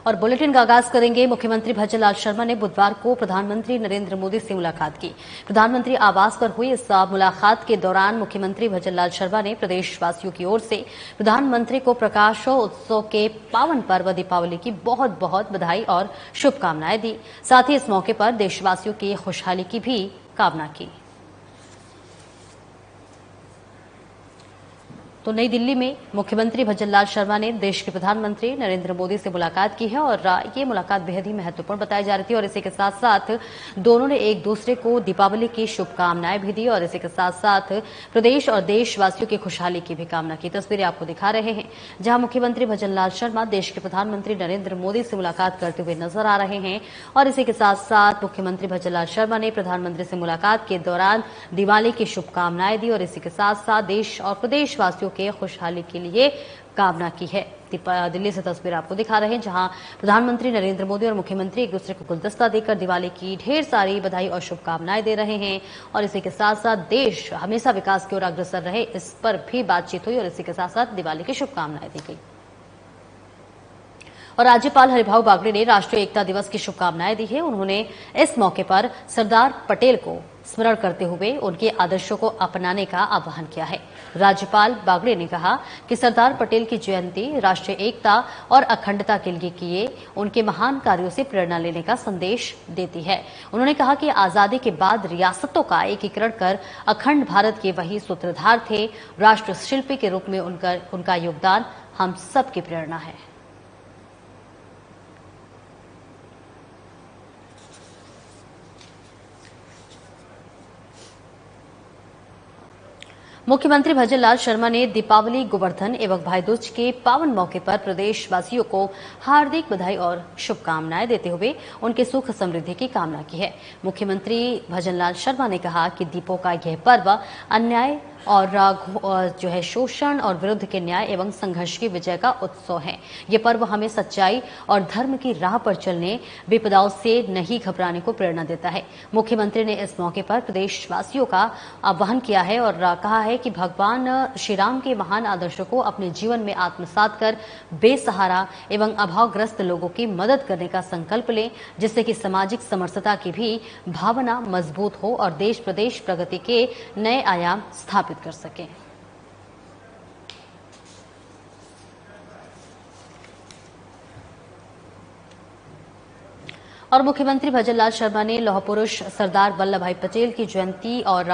और बुलेटिन का आगाज करेंगे। मुख्यमंत्री भजनलाल शर्मा ने बुधवार को प्रधानमंत्री नरेंद्र मोदी से मुलाकात की। प्रधानमंत्री आवास पर हुई इस मुलाकात के दौरान मुख्यमंत्री भजनलाल शर्मा ने प्रदेशवासियों की ओर से प्रधानमंत्री को प्रकाशोत्सव के पावन पर्व दीपावली की बहुत बहुत बधाई और शुभकामनाएं दी। साथ ही इस मौके पर देशवासियों की खुशहाली की भी कामना की। तो नई दिल्ली में मुख्यमंत्री भजनलाल शर्मा ने देश के प्रधानमंत्री नरेंद्र मोदी से मुलाकात की है और ये मुलाकात बेहद ही महत्वपूर्ण बताई जा रही थी। और इसी के साथ साथ दोनों ने एक दूसरे को दीपावली की शुभकामनाएं भी दी और इसी के साथ साथ प्रदेश और देशवासियों की खुशहाली की भी कामना की। तस्वीरें आपको दिखा रहे हैं जहां मुख्यमंत्री भजनलाल शर्मा देश के प्रधानमंत्री नरेंद्र मोदी से मुलाकात करते हुए नजर आ रहे हैं। और इसी के साथ साथ मुख्यमंत्री भजनलाल शर्मा ने प्रधानमंत्री से मुलाकात के दौरान दिवाली की शुभकामनाएं दी और इसी के साथ साथ देश और प्रदेशवासियों के खुशहाली के लिए कामना की है। दिल्ली से तस्वीर आपको दिखा रहे हैं जहां प्रधानमंत्री नरेंद्र मोदी और मुख्यमंत्री एक दूसरे को गुलदस्ता देकर दिवाली की ढेर सारी बधाई और शुभकामनाएं दे रहे हैं। और इसी के साथ साथ देश हमेशा विकास की ओर अग्रसर रहे, इस पर भी बातचीत हुई और इसी के साथ साथ दिवाली की शुभकामनाएं दी गई। और राज्यपाल हरिभाऊ बागड़े ने राष्ट्रीय एकता दिवस की शुभकामनाएं दी है। उन्होंने इस मौके पर सरदार पटेल को स्मरण करते हुए उनके आदर्शों को अपनाने का आह्वान किया है। राज्यपाल बागड़े ने कहा कि सरदार पटेल की जयंती राष्ट्रीय एकता और अखंडता के लिए किए उनके महान कार्यों से प्रेरणा लेने का संदेश देती है। उन्होंने कहा कि आजादी के बाद रियासतों का एकीकरण कर अखंड भारत के वही सूत्रधार थे। राष्ट्र शिल्पी के रूप में उनका योगदान हम सबकी प्रेरणा है। मुख्यमंत्री भजनलाल शर्मा ने दीपावली, गोवर्धन एवं भाईदूज के पावन मौके पर प्रदेशवासियों को हार्दिक बधाई और शुभकामनाएं देते हुए उनके सुख समृद्धि की कामना की है। मुख्यमंत्री भजनलाल शर्मा ने कहा कि दीपों का यह पर्व अन्याय और जो है शोषण और विरुद्ध के न्याय एवं संघर्ष की विजय का उत्सव है। ये पर्व हमें सच्चाई और धर्म की राह पर चलने, विपदाओं से नहीं घबराने को प्रेरणा देता है। मुख्यमंत्री ने इस मौके पर प्रदेशवासियों का आह्वान किया है और कहा है कि भगवान श्री राम के महान आदर्शों को अपने जीवन में आत्मसात कर बेसहारा एवं अभावग्रस्त लोगों की मदद करने का संकल्प लें, जिससे कि सामाजिक समरसता की भी भावना मजबूत हो और देश प्रदेश प्रगति के नए आयाम स्थापित कर सकें। और मुख्यमंत्री भजनलाल शर्मा ने लौह पुरुष सरदार वल्लभ भाई पटेल की जयंती और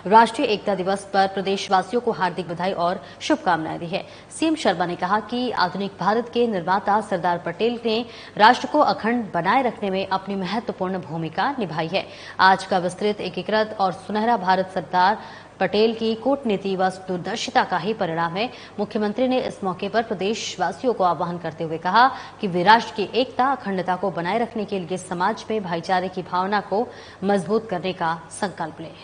राष्ट्रीय एकता दिवस पर प्रदेशवासियों को हार्दिक बधाई और शुभकामनाएं दी है। सीएम शर्मा ने कहा कि आधुनिक भारत के निर्माता सरदार पटेल ने राष्ट्र को अखंड बनाए रखने में अपनी महत्वपूर्ण भूमिका निभाई है। आज का विस्तृत, एकीकृत और सुनहरा भारत सरदार पटेल की कूटनीति व दूरदर्शिता का ही परिणाम है। मुख्यमंत्री ने इस मौके पर प्रदेशवासियों को आह्वान करते हुए कहा कि वे राष्ट्र की एकता, अखंडता को बनाए रखने के लिए समाज में भाईचारे की भावना को मजबूत करने का संकल्प लें।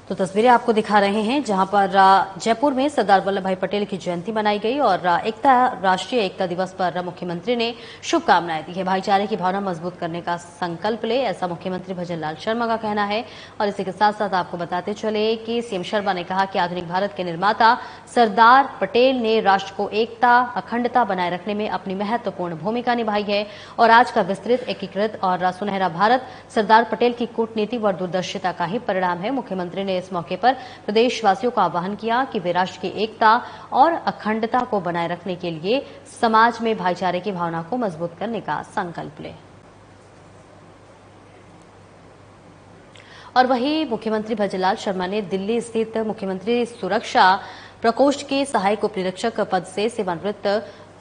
तो तस्वीरें आपको दिखा रहे हैं जहां पर जयपुर में सरदार वल्लभ भाई पटेल की जयंती मनाई गई और राष्ट्रीय एकता दिवस पर मुख्यमंत्री ने शुभकामनाएं दी है। भाईचारे की भावना मजबूत करने का संकल्प ले, ऐसा मुख्यमंत्री भजनलाल शर्मा का कहना है। और इसी के साथ साथ आपको बताते चले कि सीएम शर्मा ने कहा कि आधुनिक भारत के निर्माता सरदार पटेल ने राष्ट्र को एकता, अखंडता बनाए रखने में अपनी महत्वपूर्ण भूमिका निभाई है और आज का विस्तृत, एकीकृत और सुनहरा भारत सरदार पटेल की कूटनीति व दूरदर्शिता का ही परिणाम है। मुख्यमंत्री ने इस मौके पर प्रदेशवासियों का आह्वान किया कि वे राष्ट्र की एकता और अखंडता को बनाए रखने के लिए समाज में भाईचारे की भावना को मजबूत करने का संकल्प लें। और वहीं मुख्यमंत्री भजनलाल शर्मा ने दिल्ली स्थित मुख्यमंत्री सुरक्षा प्रकोष्ठ के सहायक उप निरीक्षक पद से सेवानिवृत्त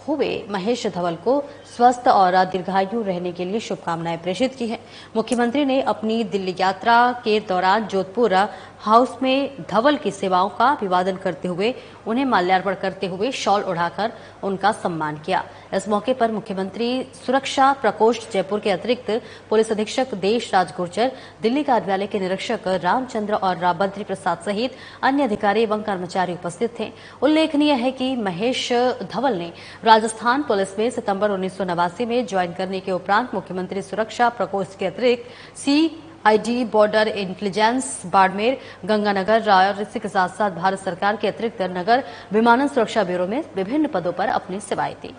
हुए महेश धवल को स्वस्थ और दीर्घायु रहने के लिए शुभकामनाएं प्रेषित की है। मुख्यमंत्री ने अपनी दिल्ली यात्रा के दौरान जोधपुर हाउस में धवल की सेवाओं का अभिवादन करते हुए उन्हें माल्यार्पण करते हुए शॉल उड़ाकर उनका सम्मान किया। इस मौके पर मुख्यमंत्री सुरक्षा प्रकोष्ठ जयपुर के अतिरिक्त पुलिस अधीक्षक देश राज गुर्जर, दिल्ली कार्यालय के निरीक्षक रामचंद्र और बद्री प्रसाद सहित अन्य अधिकारी एवं कर्मचारी उपस्थित थे। उल्लेखनीय है कि महेश धवल ने राजस्थान पुलिस में सितंबर 1989 में ज्वाइन करने के उपरांत मुख्यमंत्री सुरक्षा प्रकोष्ठ के अतिरिक्त ID, border intelligence, Barmer, Ganganagar और इसी के साथ साथ भारत सरकार के अतिरिक्त नगर विमानन सुरक्षा ब्यूरो में विभिन्न पदों पर अपनी सेवाएं दी।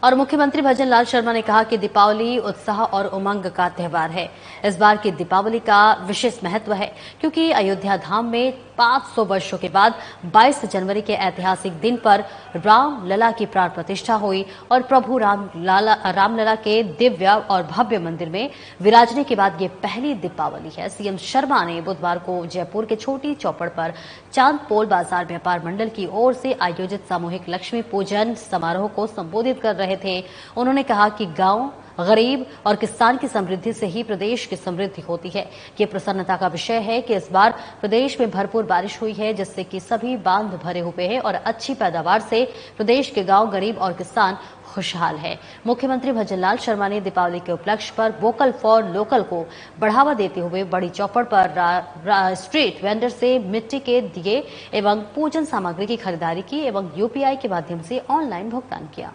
और मुख्यमंत्री भजनलाल शर्मा ने कहा कि दीपावली उत्साह और उमंग का त्योहार है। इस बार की दीपावली का विशेष महत्व है क्योंकि अयोध्या धाम में 500 वर्षों के बाद 22 जनवरी के ऐतिहासिक दिन पर रामलला की प्राण प्रतिष्ठा हुई और प्रभु रामलला के दिव्य और भव्य मंदिर में विराजने के बाद ये पहली दीपावली है। सीएम शर्मा ने बुधवार को जयपुर के छोटी चौपड़ पर चांदपोल बाजार व्यापार मंडल की ओर से आयोजित सामूहिक लक्ष्मी पूजन समारोह को संबोधित कर रहे थे। उन्होंने कहा कि गांव, गरीब और किसान की समृद्धि से ही प्रदेश की समृद्धि होती है। ये प्रसन्नता का विषय है कि इस बार प्रदेश में भरपूर बारिश हुई है जिससे कि सभी बांध भरे हुए हैं और अच्छी पैदावार से प्रदेश के गांव, गरीब और किसान खुशहाल है। मुख्यमंत्री भजनलाल शर्मा ने दीपावली के उपलक्ष्य पर वोकल फॉर लोकल को बढ़ावा देते हुए बड़ी चौपड़ पर स्ट्रीट वेंडर से मिट्टी के दिए एवं पूजन सामग्री की खरीदारी की एवं यूपीआई के माध्यम से ऑनलाइन भुगतान किया।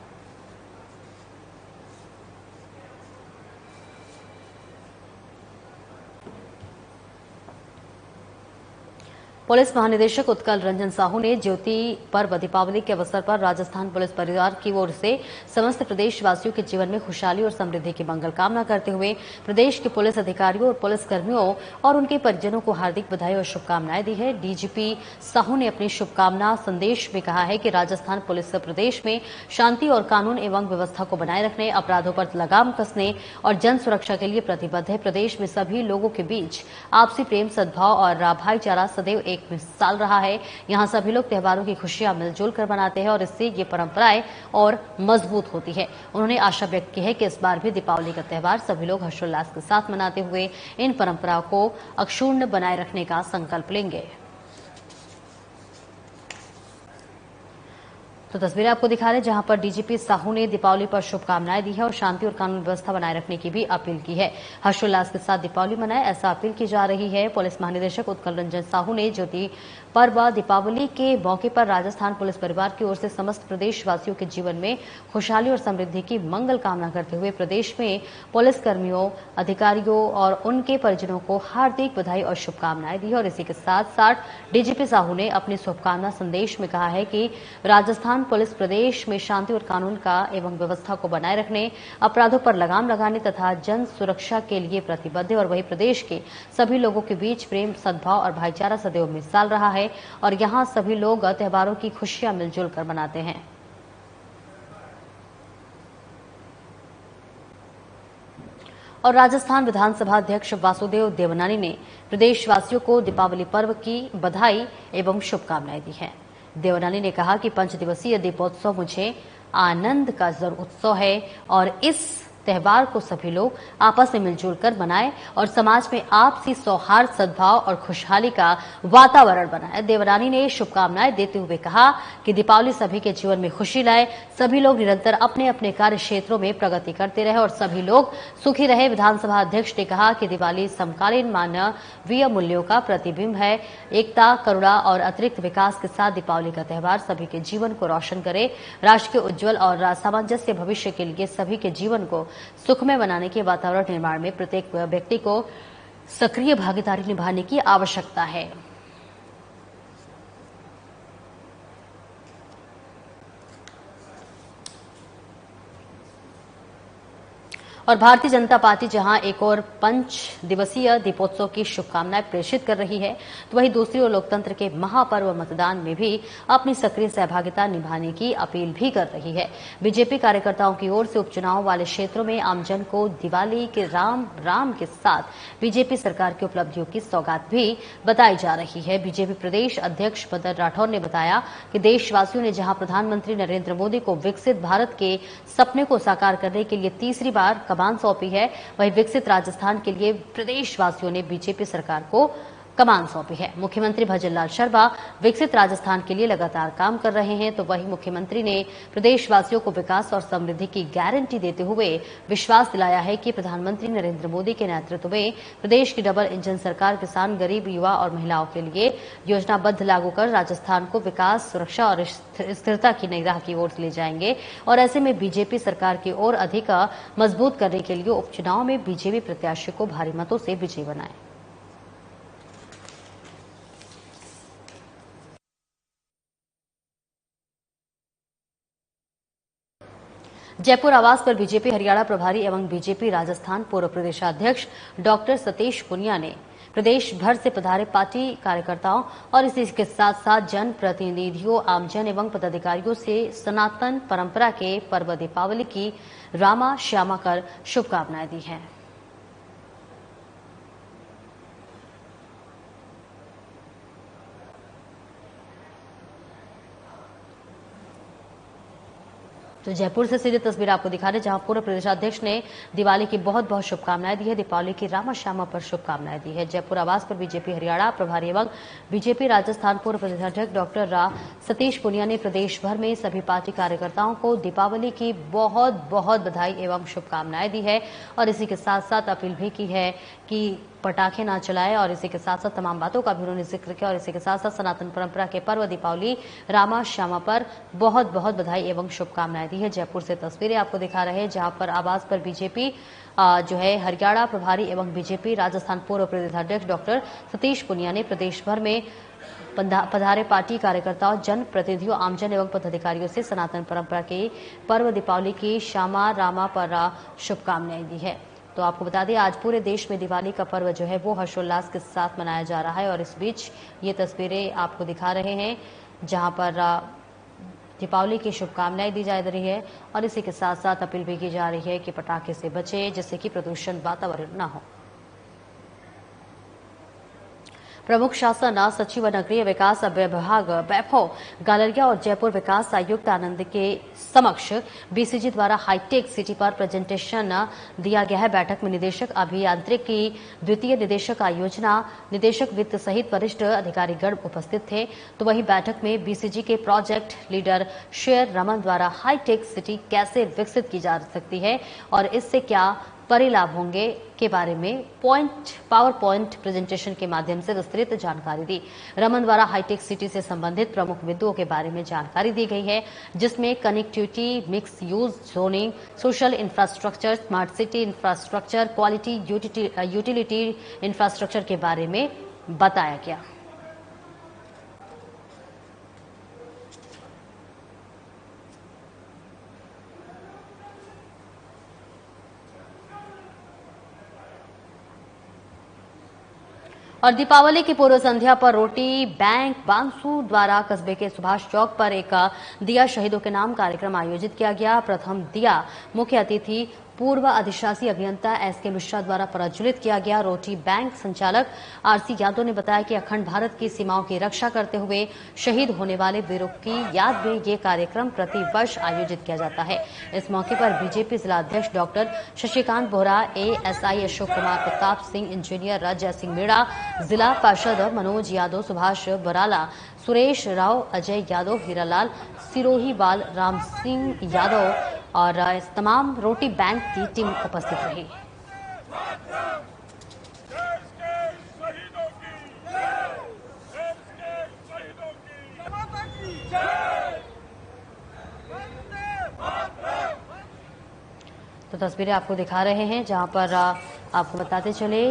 पुलिस महानिदेशक उत्कल रंजन साहू ने ज्योति पर्व दीपावली के अवसर पर राजस्थान पुलिस परिवार की ओर से समस्त प्रदेशवासियों के जीवन में खुशहाली और समृद्धि की मंगल कामना करते हुए प्रदेश के पुलिस अधिकारियों और पुलिसकर्मियों और उनके परिजनों को हार्दिक बधाई और शुभकामनाएं दी है। डीजीपी साहू ने अपने शुभकामना संदेश में कहा है कि राजस्थान पुलिस प्रदेश में शांति और कानून एवं व्यवस्था को बनाए रखने, अपराधों पर लगाम कसने और जन सुरक्षा के लिए प्रतिबद्ध है। प्रदेश में सभी लोगों के बीच आपसी प्रेम, सद्भाव और भाईचारा सदैव एक मिसाल रहा है। यहाँ सभी लोग त्योहारों की खुशियां मिलजुल कर मनाते हैं और इससे ये परंपराएं और मजबूत होती है। उन्होंने आशा व्यक्त की है कि इस बार भी दीपावली का त्योहार सभी लोग हर्षोल्लास के साथ मनाते हुए इन परंपराओं को अक्षुण्ण बनाए रखने का संकल्प लेंगे। तो तस्वीरें आपको दिखा रहे हैं जहां पर डीजीपी साहू ने दीपावली पर शुभकामनाएं दी है और शांति और कानून व्यवस्था बनाए रखने की भी अपील की है। हर्षोल्लास के साथ दीपावली मनाएं, ऐसा अपील की जा रही है। पुलिस महानिदेशक उत्कल रंजन साहू ने ज्योति पर्व दीपावली के मौके पर राजस्थान पुलिस परिवार की ओर से समस्त प्रदेशवासियों के जीवन में खुशहाली और समृद्धि की मंगल कामना करते हुए प्रदेश में पुलिस कर्मियों, अधिकारियों और उनके परिजनों को हार्दिक बधाई और शुभकामनाएं दी है। और इसी के साथ साथ डीजीपी साहू ने अपने शुभकामना संदेश में कहा है कि राजस्थान पुलिस प्रदेश में शांति और कानून का एवं व्यवस्था को बनाए रखने, अपराधों पर लगाम लगाने तथा जन सुरक्षा के लिए प्रतिबद्ध है और वही प्रदेश के सभी लोगों के बीच प्रेम, सद्भाव और भाईचारा सदैव मिसाल रहा है और यहाँ सभी लोग त्योहारों की खुशियां मिलजुल कर मनाते हैं। और राजस्थान विधानसभा अध्यक्ष वासुदेव देवनानी ने प्रदेशवासियों को दीपावली पर्व की बधाई एवं शुभकामनाएं दी हैं। देवनानी ने कहा कि 5 दिवसीय दीपोत्सव मुझे आनंद का जरूर उत्सव है और इस त्योहार को सभी लोग आपस में मिलजुल कर मनाएं और समाज में आपसी सौहार्द, सद्भाव और खुशहाली का वातावरण बनाए। देवनानी ने शुभकामनाएं देते हुए कहा कि दीपावली सभी के जीवन में खुशी लाए, सभी लोग निरंतर अपने अपने कार्य क्षेत्रों में प्रगति करते रहे और सभी लोग सुखी रहे। विधानसभा अध्यक्ष ने कहा कि दिवाली समकालीन मानवीय मूल्यों का प्रतिबिंब है। एकता, करुणा और अतिरिक्त विकास के साथ दीपावली का त्योहार सभी के जीवन को रोशन करे। राष्ट्र के उज्जवल और सामंजस्य भविष्य के लिए सभी के जीवन को सुखमय बनाने के वातावरण निर्माण में प्रत्येक व्यक्ति को सक्रिय भागीदारी निभाने की आवश्यकता है। और भारतीय जनता पार्टी जहां एक और 5 दिवसीय दीपोत्सव की शुभकामनाएं प्रेषित कर रही है, तो वहीं दूसरी ओर लोकतंत्र के महापर्व मतदान में भी अपनी सक्रिय सहभागिता निभाने की अपील भी कर रही है। बीजेपी कार्यकर्ताओं की ओर से उपचुनाव वाले क्षेत्रों में आमजन को दिवाली के राम राम के साथ बीजेपी सरकार की उपलब्धियों की सौगात भी बताई जा रही है। बीजेपी प्रदेश अध्यक्ष मदन राठौर ने बताया कि देशवासियों ने जहां प्रधानमंत्री नरेंद्र मोदी को विकसित भारत के सपने को साकार करने के लिए तीसरी बार कमान सौंपी है, वहीं विकसित राजस्थान के लिए प्रदेशवासियों ने बीजेपी सरकार को कमान सौंपी है। मुख्यमंत्री भजनलाल शर्मा विकसित राजस्थान के लिए लगातार काम कर रहे हैं, तो वहीं मुख्यमंत्री ने प्रदेशवासियों को विकास और समृद्धि की गारंटी देते हुए विश्वास दिलाया है कि प्रधानमंत्री नरेंद्र मोदी के नेतृत्व में प्रदेश की डबल इंजन सरकार किसान, गरीब, युवा और महिलाओं के लिए योजनाबद्ध लागू कर राजस्थान को विकास, सुरक्षा और स्थिरता की नई राह की ओर ले जाएंगे। और ऐसे में बीजेपी सरकार की ओर अधिक मजबूत करने के लिए उपचुनाव में बीजेपी प्रत्याशी को भारी मतों से विजयी बनाए। जयपुर आवास पर बीजेपी हरियाणा प्रभारी एवं बीजेपी राजस्थान पूर्व प्रदेशाध्यक्ष डॉक्टर सतीश पुनिया ने प्रदेश भर से पधारे पार्टी कार्यकर्ताओं और इसी के साथ साथ जन प्रतिनिधियों, आमजन एवं पदाधिकारियों से सनातन परंपरा के पर्व दीपावली की रामा श्यामा कर शुभकामनाएं दी हैं। तो जयपुर से सीधी तस्वीर आपको दिखा रहे, जहां पूर्व प्रदेशाध्यक्ष ने दिवाली की बहुत बहुत शुभकामनाएं दी है, दीपावली की रामा श्यामा पर शुभकामनाएं दी है। जयपुर आवास पर बीजेपी हरियाणा प्रभारी एवं बीजेपी राजस्थान पूर्व प्रदेशाध्यक्ष डॉक्टर सतीश पुनिया ने प्रदेश भर में सभी पार्टी कार्यकर्ताओं को दीपावली की बहुत बहुत बधाई एवं शुभकामनाएं दी है और इसी के साथ साथ अपील भी की है कि पटाखे ना चलाएं और इसी के साथ साथ तमाम बातों का भी उन्होंने जिक्र किया और इसी के साथ साथ सनातन परंपरा के पर्व दीपावली रामा श्यामा पर बहुत बहुत बधाई एवं शुभकामनाएं दी है। जयपुर से तस्वीरें आपको दिखा रहे हैं, जहां पर आवास पर बीजेपी जो है हरियाणा प्रभारी एवं बीजेपी राजस्थान पूर्व प्रदेशाध्यक्ष डॉक्टर सतीश पुनिया ने प्रदेश भर में पधारे पार्टी कार्यकर्ताओं, जन प्रतिनिधियों, आमजन एवं पदाधिकारियों से सनातन परंपरा के पर्व दीपावली की श्यामा रामा पर शुभकामनाएं दी है। तो आपको बता दें, आज पूरे देश में दिवाली का पर्व जो है वो हर्षोल्लास के साथ मनाया जा रहा है और इस बीच ये तस्वीरें आपको दिखा रहे हैं, जहां पर दीपावली की शुभकामनाएं दी जा रही है और इसी के साथ साथ अपील भी की जा रही है कि पटाखे से बचें, जिससे कि प्रदूषण वातावरण न हो। प्रमुख शासन सचिव नगरीय विकास विभाग वैभव गालरिया और जयपुर विकास आयुक्त आनंद के समक्ष बीसीजी द्वारा हाईटेक सिटी पर प्रेजेंटेशन दिया गया है। बैठक में निदेशक अभियांत्रिकी, द्वितीय निदेशक आयोजना, निदेशक वित्त सहित वरिष्ठ अधिकारीगण उपस्थित थे। तो वहीं बैठक में बीसीजी के प्रोजेक्ट लीडर शेर रमन द्वारा हाईटेक सिटी कैसे विकसित की जा सकती है और इससे क्या परिलाभ होंगे के बारे में पावर पॉइंट प्रेजेंटेशन के माध्यम से विस्तृत जानकारी दी। रमन द्वारा हाईटेक सिटी से संबंधित प्रमुख बिंदुओं के बारे में जानकारी दी गई है, जिसमें connectivity, mix use zoning, social infrastructure, smart city infrastructure, quality utility infrastructure के बारे में बताया गया। और दीपावली की पूर्व संध्या पर रोटी बैंक बांसू द्वारा कस्बे के सुभाष चौक पर एक दिया शहीदों के नाम कार्यक्रम आयोजित किया गया। प्रथम दिया मुख्य अतिथि पूर्व अधिशासी अभियंता एसके मिश्रा द्वारा प्रज्वलित किया गया। रोटी बैंक संचालक आरसी यादव ने बताया कि अखंड भारत की सीमाओं की रक्षा करते हुए शहीद होने वाले वीरों की याद में ये कार्यक्रम प्रति वर्ष आयोजित किया जाता है। इस मौके पर बीजेपी जिला अध्यक्ष doctor Shashikant Bohra, ASI Ashok Kumar, Pratap Singh, engineer Raja Singh Meena, जिला पार्षद मनोज यादव, सुभाष बराला, सुरेश राव, अजय यादव, हीरालाल सिरोहीवाल, राम सिंह यादव और इस तमाम रोटी बैंक की टीम उपस्थित रही। तो तस्वीरें आपको दिखा रहे हैं, जहां पर आपको बताते चले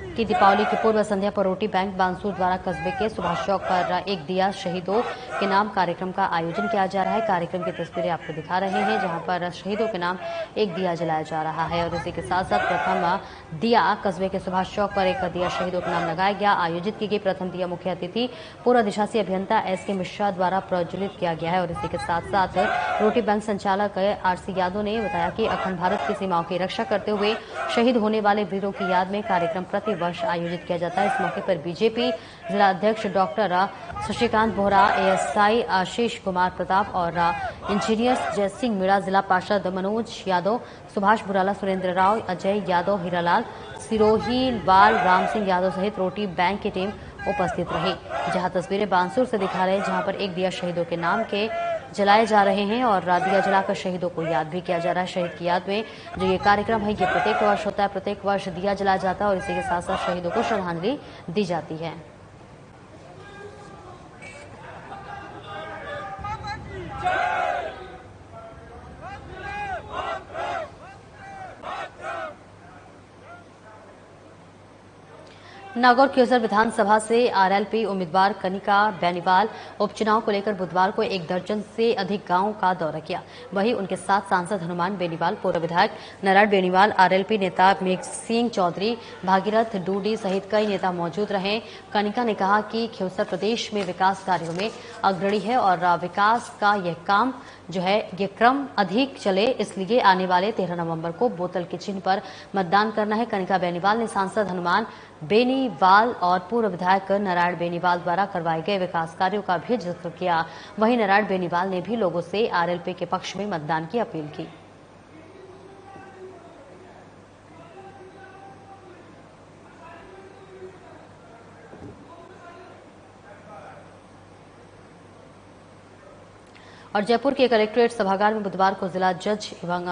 कि दीपावली की पूर्व संध्या पर रोटी बैंक बांसूर द्वारा कस्बे के सुभाष चौक पर एक दिया शहीदों के नाम कार्यक्रम का आयोजन किया जा रहा है। कार्यक्रम की तस्वीरें आपको दिखा रहे हैं, जहां पर शहीदों के नाम एक दिया जलाया जा रहा है और इसी के साथ साथ प्रथम दिया कस्बे के सुभाष चौक पर एक दिया शहीदों के नाम लगाया गया। आयोजित की गई प्रथम दिया मुख्य अतिथि पूर्व अधिशासी अभियंता एसके मिश्रा द्वारा प्रज्वलित किया गया है और इसी के साथ साथ रोटी बैंक संचालक आरसी यादव ने बताया कि अखंड भारत की सीमाओं की रक्षा करते हुए शहीद होने वाले वीरों की याद में कार्यक्रम प्रति वर्ष आयोजित किया जाता है। इस मौके पर बीजेपी जिला अध्यक्ष डॉक्टर शशिकांत बोहरा, एएसआई आशीष कुमार प्रताप और इंजीनियर्स जय सिंह मीणा, जिला पार्षद मनोज यादव, सुभाष बुराला, सुरेंद्र राव, अजय यादव, हीरालाल सिरोही बाल, राम सिंह यादव सहित रोटी बैंक की टीम उपस्थित रही। जहां तस्वीरें बानसूर से दिखा रहे हैं, जहां पर एक दिया शहीदों के नाम के जलाए जा रहे हैं और दिया जलाकर शहीदों को याद भी किया जा रहा है। शहीद की याद में जो ये कार्यक्रम है, ये प्रत्येक वर्ष होता है। प्रत्येक वर्ष दिया जलाया जाता है और इसी के साथ साथ शहीदों को श्रद्धांजलि दी जाती है। नागौर क्योंझर विधानसभा से आरएलपी उम्मीदवार कनिका बेनीवाल उपचुनाव को लेकर बुधवार को 1 दर्जन से अधिक गांवों का दौरा किया। वहीं उनके साथ सांसद हनुमान बेनीवाल, पूर्व विधायक नारायण बेनीवाल, आरएलपी नेता मेघ सिंह चौधरी, भागीरथ डूडी सहित कई नेता मौजूद रहे। कनिका ने कहा कि क्योंझर प्रदेश में विकास कार्यों में अग्रणी है और विकास का यह काम जो है ये क्रम अधिक चले, इसलिए आने वाले 13 नवंबर को बोतल के चिन्ह पर मतदान करना है। कनिका बेनीवाल ने सांसद हनुमान बेनीवाल और पूर्व विधायक नारायण बेनीवाल द्वारा करवाए गए विकास कार्यों का भी जिक्र किया। वहीं नारायण बेनीवाल ने भी लोगों से आरएलपी के पक्ष में मतदान की अपील की। और जयपुर के कलेक्ट्रेट सभागार में बुधवार को जिला जज एवं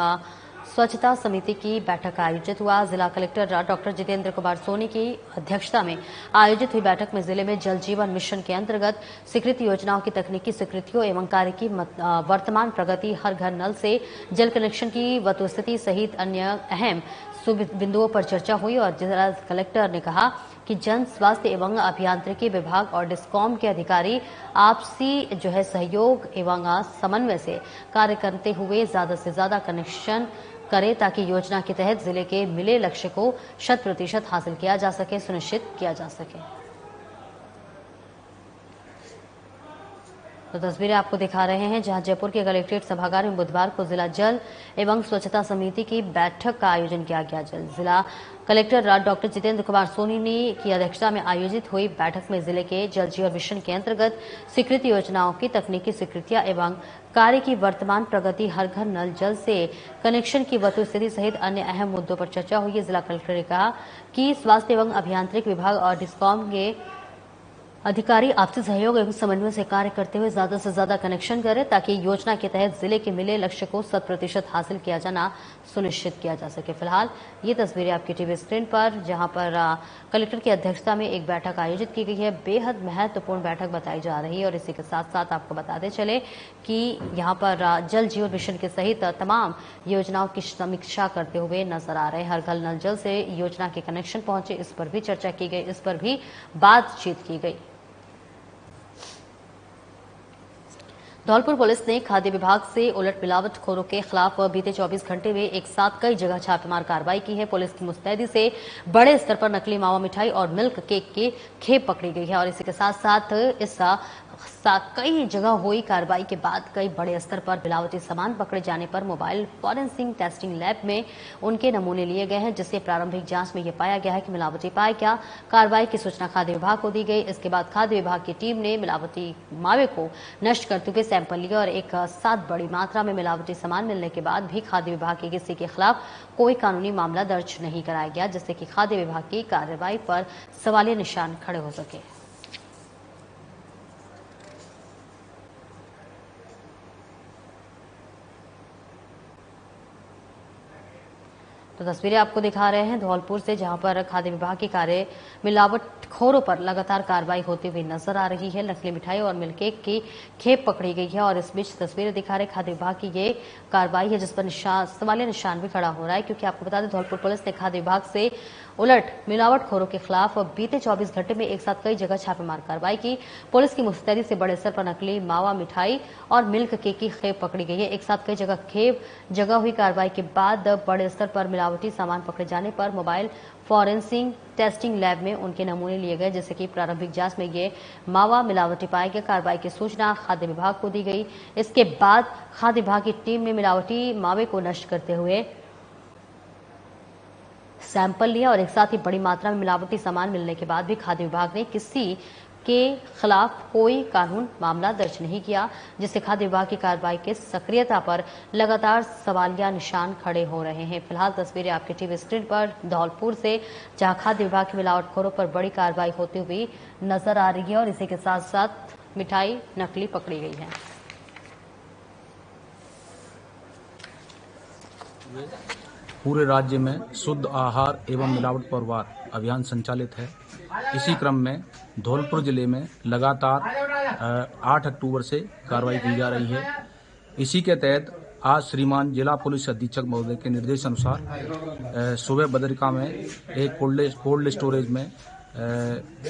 स्वच्छता समिति की बैठक आयोजित हुआ। जिला कलेक्टर डॉक्टर जितेंद्र कुमार सोनी की अध्यक्षता में आयोजित हुई बैठक में जिले में जल जीवन मिशन के अंतर्गत स्वीकृत योजनाओं की तकनीकी स्वीकृतियों एवं कार्य की वर्तमान प्रगति, हर घर नल से जल कनेक्शन की वस्तुस्थिति सहित अन्य अहम बिंदुओं पर चर्चा हुई। और जिला कलेक्टर ने कहा कि जन स्वास्थ्य एवं अभियांत्रिकी विभाग और डिस्कॉम के अधिकारी आपसी जो है सहयोग एवं समन्वय से कार्य करते हुए ज्यादा से ज्यादा कनेक्शन करें ताकि योजना के तहत जिले के मिले लक्ष्य को 100% हासिल किया जा सके, सुनिश्चित किया जा सके। तो तस्वीरें आपको दिखा रहे हैं, जहां जयपुर के कलेक्ट्रेट सभागार में बुधवार को जिला जल एवं स्वच्छता समिति की बैठक का आयोजन किया गया। जिला कलेक्टर डॉक्टर जितेंद्र कुमार सोनी की अध्यक्षता में आयोजित हुई बैठक में जिले के जल जीवन मिशन के अंतर्गत स्वीकृत योजनाओं की तकनीकी स्वीकृतियां एवं कार्य की वर्तमान प्रगति, हर घर नल जल से कनेक्शन की वस्तुस्थिति सहित अन्य अहम मुद्दों पर चर्चा हुई। जिला कलेक्टर ने कहा कि स्वास्थ्य एवं अभियांत्रिक विभाग और डिस्कॉम के अधिकारी आपसी सहयोग एवं समन्वय से कार्य करते हुए ज्यादा से ज्यादा कनेक्शन करें ताकि योजना के तहत जिले के मिले लक्ष्य को 100% हासिल किया जाना सुनिश्चित किया जा सके। फिलहाल ये तस्वीरें आपकी टीवी स्क्रीन पर, जहां पर कलेक्टर की अध्यक्षता में एक बैठक आयोजित की गई है। बेहद महत्वपूर्ण बैठक बताई जा रही है और इसी के साथ साथ आपको बताते चले कि यहाँ पर जल जीवन मिशन के सहित तमाम योजनाओं की समीक्षा करते हुए नजर आ रहे हैं। हर घर नल जल से योजना के कनेक्शन पहुंचे, इस पर भी चर्चा की गई, इस पर भी बातचीत की गई। धौलपुर पुलिस ने खाद्य विभाग से उलट मिलावटखोरों के खिलाफ बीते 24 घंटे में एक साथ कई जगह छापेमार कार्रवाई की है। पुलिस की मुस्तैदी से बड़े स्तर पर नकली मावा मिठाई और मिल्क केक की खेप पकड़ी गई है और इसी के साथ साथ इस कई जगह हुई कार्रवाई के बाद कई बड़े स्तर पर मिलावटी सामान पकड़े जाने पर मोबाइल फॉरेंसिक टेस्टिंग लैब में उनके नमूने लिए गए हैं, जिससे प्रारंभिक जांच में यह पाया गया है कि मिलावटी पाया गया। कार्रवाई की सूचना खाद्य विभाग को दी गई। इसके बाद खाद्य विभाग की टीम ने मिलावटी मावे को नष्ट करते हुए सैंपल लिया और एक साथ बड़ी मात्रा में मिलावटी सामान मिलने के बाद भी खाद्य विभाग के किसी के खिलाफ कोई कानूनी मामला दर्ज नहीं कराया गया, जिससे कि खाद्य विभाग की कार्रवाई पर सवालिया निशान खड़े हो सके। तो तस्वीरें आपको दिखा रहे हैं धौलपुर से, जहां पर खाद्य विभाग की कार्य मिलावटखोरों पर लगातार कार्रवाई होती हुई नजर आ रही है। नकली मिठाई और मिल्क केक की खेप पकड़ी गई है और इस बीच तस्वीरें दिखा रहे खाद्य विभाग की ये कार्रवाई है, जिस पर सवालिया निशान भी खड़ा हो रहा है, क्योंकि आपको बता दें धौलपुर पुलिस ने खाद्य विभाग से उलट मिलावटखोरों के खिलाफ बीते 24 घंटे में एक साथ कई जगह छापेमार कार्रवाई की। पुलिस की मुस्तैदी से बड़े स्तर पर नकली मावा मिठाई और मिल्क केक की खेप पकड़ी गई है। एक साथ कई जगह हुई कार्रवाई के बाद बड़े स्तर पर मिलावटी सामान पकड़े जाने पर मोबाइल फॉरेंसिक टेस्टिंग लैब में उनके नमूने लिए गए, जैसे कि प्रारंभिक जांच में ये मावा मिलावटी पाए गए। कार्रवाई की सूचना खाद्य विभाग को दी गई। इसके बाद खाद्य विभाग की टीम ने मिलावटी मावे को नष्ट करते हुए सैंपल लिया और एक साथ ही बड़ी मात्रा में मिलावटी सामान मिलने के बाद भी खाद्य विभाग ने किसी के खिलाफ कोई कानून मामला दर्ज नहीं किया, जिससे खाद्य विभाग की कार्रवाई की सक्रियता पर लगातार सवालिया निशान खड़े हो रहे हैं। फिलहाल तस्वीरें आपके टीवी स्क्रीन पर धौलपुर से, जहां खाद्य विभाग की मिलावटखोरों पर बड़ी कार्रवाई होती हुई नजर आ रही है और इसी के साथ साथ मिठाई नकली पकड़ी गई है। पूरे राज्य में शुद्ध आहार एवं मिलावट पर वार अभियान संचालित है। इसी क्रम में धौलपुर जिले में लगातार 8 अक्टूबर से कार्रवाई की जा रही है। इसी के तहत आज श्रीमान जिला पुलिस अधीक्षक महोदय के निर्देश अनुसार सुबह बदरिका में एक कोल्ड स्टोरेज में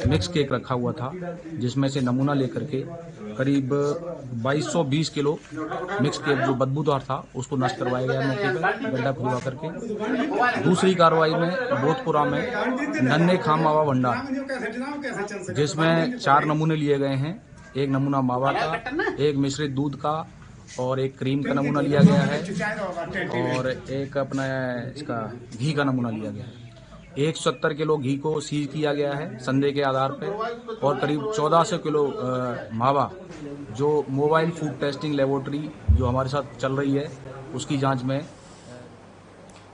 मिक्स केक रखा हुआ था, जिसमें से नमूना लेकर के करीब 2220 किलो मिक्स केक जो बदबूदार था उसको नष्ट करवाया गया मौके पर गड्ढा खुलवा करके। दूसरी कार्रवाई में बोधपुरा में नन्हे खाम मावा भंडार, जिसमें 4 नमूने लिए गए हैं। एक नमूना मावा का, एक मिश्रित दूध का और एक क्रीम का नमूना लिया गया है और एक अपना इसका घी का नमूना लिया गया है। 170 किलो घी को सीज किया गया है संदेह के आधार पर और करीब 1400 किलो मावा जो मोबाइल फूड टेस्टिंग लेबोरेटरी जो हमारे साथ चल रही है उसकी जांच में।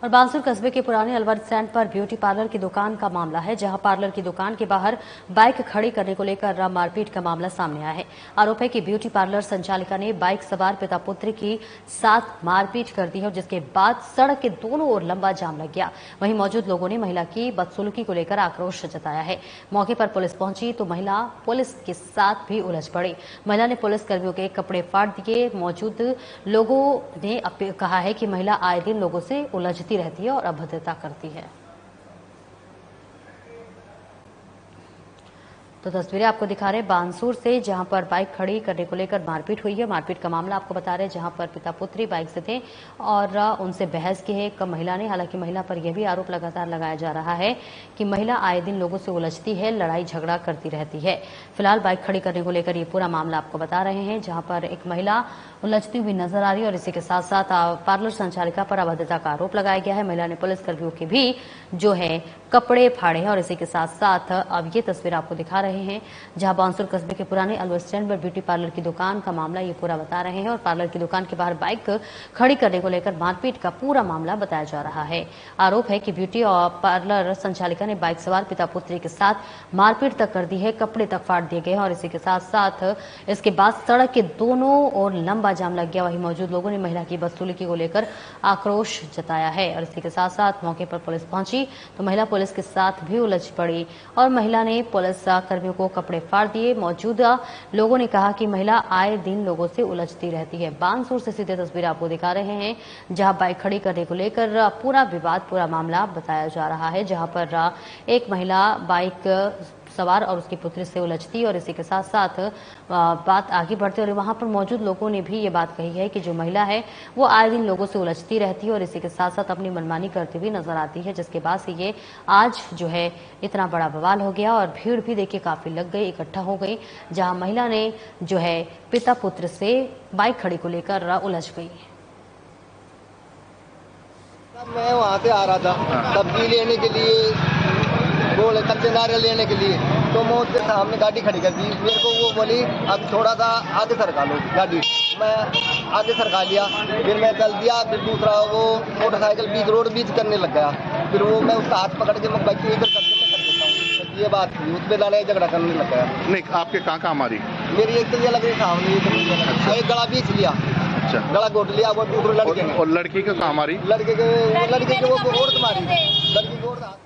और बांसुर कस्बे के पुराने अलवर स्टैंड पर ब्यूटी पार्लर की दुकान का मामला है, जहां पार्लर की दुकान के बाहर बाइक खड़ी करने को लेकर मारपीट का मामला सामने आया है। आरोप है कि ब्यूटी पार्लर संचालिका ने बाइक सवार पिता पुत्र की साथ मारपीट कर दी है और जिसके बाद सड़क के दोनों ओर लंबा जाम लग गया। वहीं मौजूद लोगों ने महिला की बदसलूकी को लेकर आक्रोश जताया है। मौके पर पुलिस पहुंची तो महिला पुलिस के साथ भी उलझ पड़ी। महिला ने पुलिस कर्मियों के कपड़े फाड़ दिए। मौजूद लोगों ने कहा है कि महिला आए दिन लोगों से उलझती रहती है और अभद्रता करती है। तो तस्वीरें आपको दिखा रहे हैं बांसुर से, जहां पर बाइक खड़ी करने को लेकर मारपीट हुई है। मारपीट का मामला आपको बता रहे हैं, जहां पर पिता पुत्री बाइक से थे और उनसे बहस की है एक महिला ने। हालांकि महिला पर यह भी आरोप लगातार लगाया जा रहा है कि महिला आए दिन लोगों से उलझती है, लड़ाई झगड़ा करती रहती है। फिलहाल बाइक खड़ी करने को लेकर ये पूरा मामला आपको बता रहे हैं, जहां पर एक महिला उलझती हुई नजर आ रही है और इसी के साथ साथ पार्लर संचालिका पर अभद्रता का आरोप लगाया गया है। महिला ने पुलिस कर्मियों के भी जो है कपड़े फाड़े हैं और इसी के साथ साथ अब ये तस्वीर आपको दिखा रहे हैं, जहां बांसुर कस्बे के पुराने अलवर स्टैंड पर ब्यूटी पार्लर की दुकान का मामला ये पूरा बता रहे हैं और पार्लर की दुकान के बाहर बाइक खड़ी करने को लेकर मारपीट का पूरा मामला बताया जा रहा है। आरोप है कि ब्यूटी और पार्लर संचालिका ने बाइक सवार पिता पुत्री के साथ मारपीट तक कर दी है, कपड़े तक फाड़ दिए गए हैं और इसी के साथ साथ इसके बाद सड़क के दोनों ओर लंबा जाम लग गया। वहीं मौजूद लोगों ने महिला की बदसलूकी को लेकर आक्रोश जताया है और इसी के साथ साथ मौके पर पुलिस पहुंची तो महिला पुलिस के साथ भी उलझ पड़ी और महिला ने पुलिस कर्मियों को कपड़े फाड़ दिए। मौजूदा लोगों ने कहा कि महिला आए दिन लोगों से उलझती रहती है। बांसुर से सीधे तस्वीर आपको दिखा रहे हैं, जहां बाइक खड़ी करने को लेकर पूरा विवाद, पूरा मामला बताया जा रहा है, जहां पर एक महिला बाइक सवार और उसकी पुत्री से उलझती और इसी के साथ साथ बात आगे बढ़ती और वहां पर मौजूद लोगों ने भी ये बात कही है कि जो महिला है वो आए दिन लोगों से उलझती रहती है और इसी के साथ साथ अपनी मनमानी करती हुई नजर आती है, जिसके बाद से ये आज जो है इतना बड़ा बवाल हो गया और भीड़ भी देखिए काफी लग गई, इकट्ठा हो गई, जहां महिला ने जो है पिता पुत्र से बाइक खड़ी को लेकर उलझ गई। मैं वहाँ से आ रहा था सब्जी लेने के लिए, बोले कच्चे नारियल लेने के लिए, तो मैं उसके सामने गाड़ी खड़ी कर दी। मेरे को वो बोली अब थोड़ा सा आगे सरका लो गाड़ी, मैं आगे सरका लिया, फिर मैं चल दिया। फिर दूसरा वो मोटरसाइकिल बीच रोड बीच करने लग गया, फिर वो मैं उसका हाथ पकड़ के मैं बाइक इधर करके मैं कर देता हूँ। ये बात थी, उस पर लड़ाई झगड़ा करने लग गया। नहीं, आपके कहाँ मारी? मेरी एक तो ये लग रही सामने, एक गला बीच लिया, गला घोट लिया। वो दूसरे लड़के ने, और लड़की का कहाँ मारी? लड़के के वो औरत मारी, लड़की को औरत।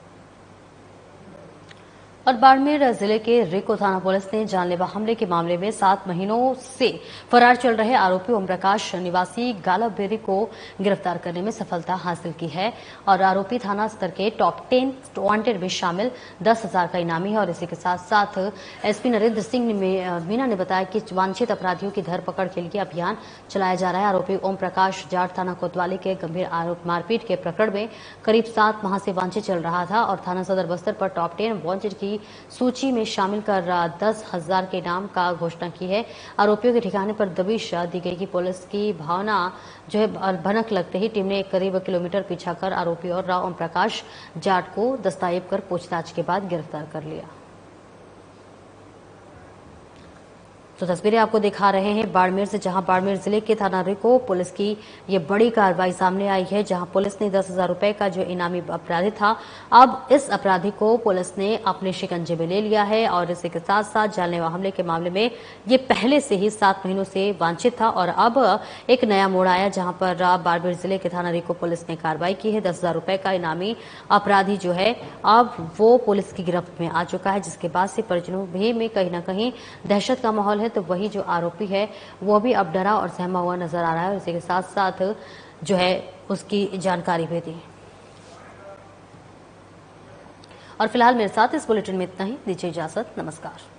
और बाड़मेर जिले के रिको थाना पुलिस ने जानलेवा हमले के मामले में 7 महीनों से फरार चल रहे आरोपी ओम प्रकाश निवासी गालाबेरी को गिरफ्तार करने में सफलता हासिल की है और आरोपी थाना स्तर के टॉप 10 वांटेड में शामिल 10,000 का इनामी है और इसी के साथ साथ एसपी नरेंद्र सिंह मीना ने बताया कि वांछित अपराधियों की धरपकड़ के लिए अभियान चलाया जा रहा है। आरोपी ओम प्रकाश जाट थाना कोतवाली के गंभीर आरोप मारपीट के प्रकरण में करीब 7 माह से वांछित चल रहा था और थाना सदर बस्तर पर टॉप 10 वांटेड की की सूची में शामिल कर 10,000 के इनाम का घोषणा की है। आरोपियों के ठिकाने पर दबिश दी गई कि पुलिस की भावना जो है भनक लगते ही टीम ने करीब किलोमीटर पीछा कर आरोपी और ओम प्रकाश जाट को दस्तयाब कर पूछताछ के बाद गिरफ्तार कर लिया। तो तस्वीरें आपको दिखा रहे हैं बाड़मेर से, जहां बाड़मेर जिले के थाना रिको पुलिस की ये बड़ी कार्रवाई सामने आई है, जहां पुलिस ने 10,000 रुपए का जो इनामी अपराधी था, अब इस अपराधी को पुलिस ने अपने शिकंजे में ले लिया है। और इसी के साथ साथ जानलेवा हमले के मामले में ये पहले से ही 7 महीनों से वांछित था और अब एक नया मोड़ आया, जहां पर बाड़मेर जिले के थाना रिको पुलिस ने कार्रवाई की है। 10,000 रुपए का इनामी अपराधी जो है अब वो पुलिस की गिरफ्त में आ चुका है, जिसके बाद से परिजनों भी में कहीं ना कहीं दहशत का माहौल है। तो वही जो आरोपी है वो भी अब डरा और सहमा हुआ नजर आ रहा है। इसी के साथ साथ जो है उसकी जानकारी भी दी। और फिलहाल मेरे साथ इस बुलेटिन में इतना ही। दीजिए इजाजत, नमस्कार।